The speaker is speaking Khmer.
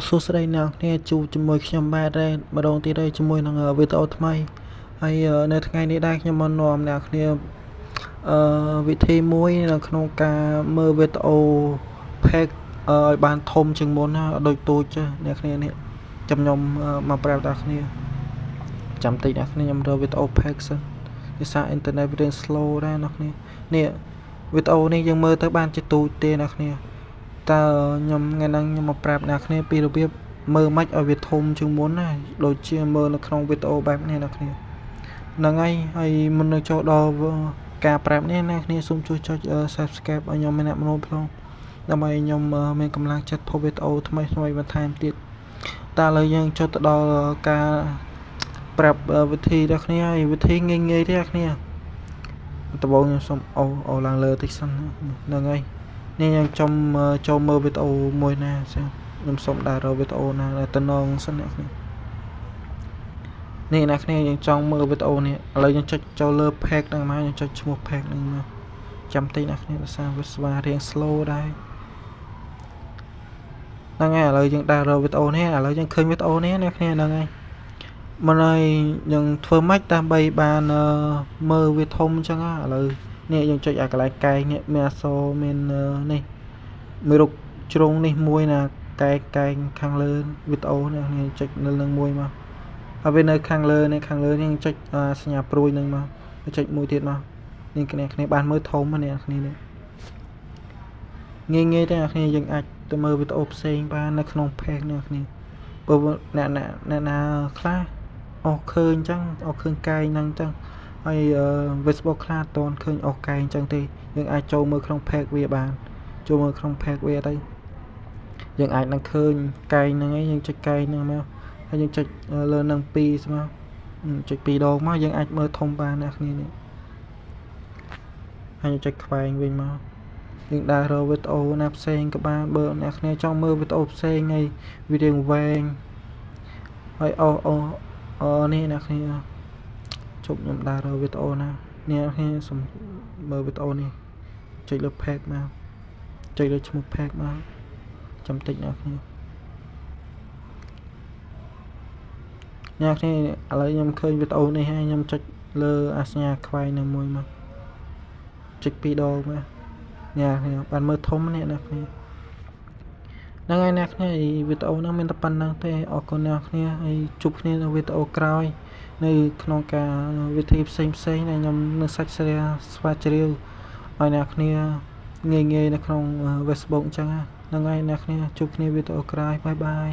សួស្តីអ្នកគ្នាជួបជាមួយខ្ញុំបាទដែរម្ដងទៀតហើយជាមួយនឹងវីដេអូថ្មីហើយនៅថ្ងៃនេះដែរខ្ញុំមកនាំអ្នកគ្នាវិធីមួយនៅក្នុងការមើលវីដេអូ pack ឲ្យបានធំជាងមុនណាដូចទូចអ្នកគ្នានេះចាំខ្ញុំមកប្រាប់អ្នកគ្នាចាំតិចអ្នកគ្នាខ្ញុំរកវីដេអូ pack សិនភាសាអ៊ីនធឺណិតវារៀង slow ដែរអ្នកគ្នានេះវីដេអូនេះយើងមើលទៅបានជាទូចទេអ្នកគ្នាតើខ្ញុំថ្ងៃហ្នឹងខ្ញុំមកប្រាប់អ្នកគ្នាពីរបៀបមើលមិនឲ្យវាធំជាងមុនណាដូចជាមើលនៅក្នុងវីដេអូបែបនេះអ្នកគ្នាហ្នឹងហើយមុននឹងចូលដល់ការប្រាប់នេះអ្នកគ្នាសូមជួយចុច Subscribe ឲ្យខ្ញុំម្នាក់ៗផងដើម្បីខ្ញុំមានកម្លាំងចិត្តធ្វើវីដេអូថ្មីៗបន្ថែមទៀតតើឥឡូវយើងចុចទៅដល់ការប្រាប់វិធីអ្នកគ្នាហើយវិធីងាយៗទេអ្នកគ្នាដំបូងខ្ញុំសូមអូឡើងលើតិចសិនហ្នឹងហើយនេះយើងចូលមើលវីដេអូមួយណាខ្ញុំសូមដើររកវីដេអូណាដែលតំណងសិនអ្នកគ្នានេះអ្នកគ្នាយើងចង់មើលវីដេអូនេះឥឡូវយើងចុចចូលលើ pack ហ្នឹងមកយើងចុចឈ្មោះ pack ហ្នឹងមកចាំតិចអ្នកគ្នាភាសាវាស្វារៀង slow ដែរហ្នឹងហើយឥឡូវយើងដើររកវីដេអូនេះឥឡូវយើងឃើញវីដេអូនេះអ្នកគ្នាហ្នឹងហើយមិនហើយយើងធ្វើម៉េចដើម្បីបានមើលវាធំអញ្ចឹងឥឡូវនេះយើងចុចអាកន្លែងកែងនេះមានអក្សរមាននេះមានរូបជ្រុងនេះមួយណាកែងខាងលើវីដេអូនេះចុចនៅនឹងមួយមកហើយវានៅខាងលើនេះយើងចុចសញ្ញាព្រួយនឹងមកចុចមួយទៀតមកនេះគ្នាបានមើលធំនេះគ្នានេះងាយទេអ្នកគ្នាយើងអាចទៅមើលវីដេអូផ្សេងបាននៅក្នុង page នេះគ្នាបើអ្នកណាខ្លះអស់ឃើញអញ្ចឹងអស់ឃើញកែងហ្នឹងអញ្ចឹងហើយ Facebook ខ្លះអត់ទាន់ឃើញអស់កែងអញ្ចឹងទេយើងអាចចូលមើលក្នុង page វាបានចូលមើលក្នុង page វាទៅយើងអាចនឹងឃើញកែងហ្នឹងឯងយើងចុចកែងហ្នឹងមកហើយយើងចុចលើនឹង2ស្មើចុច2ដងមកយើងអាចមើលធំបានអ្នកគ្នានេះហើយចុចខ្វែងវិញមកយើងដើររកវីដេអូណាផ្សេងក៏បានបើអ្នកគ្នាចង់មើលវីដេអូផ្សេងហើយវារៀងវែងហើយនេះអ្នកគ្នាជប់ខ្ញុំដើររកវីដេអូណាអ្នកគ្នាសូមមើលវីដេអូនេះចុចលើ pack មកចុចលើឈ្មោះ pack មកចាំតិចអ្នកគ្នាឥឡូវខ្ញុំឃើញវីដេអូនេះហើយខ្ញុំចុចលើអាសញ្ញាខ្វែងនឹងមួយមកចុច2ដងមកអ្នកគ្នាបានមើលធំនេះអ្នកគ្នាហ្នឹងហើយអ្នកគ្នាវីដេអូហ្នឹងមានតែប៉ុណ្្នឹងទេអរគុណអ្នកគ្នាហើយជួបគ្នានៅវីដេអូក្រោយនៅក្នុងការវិធីផ្សេងដែលខ្ញុំនឹងសាច់ស្វាជ្រាវឲ្យអ្នកគ្នាងាយនៅក្នុង Facebook អញ្ចឹងហ្នឹងហើយអ្នកគ្នាជួបគ្នាវីដេអូក្រោយបាយ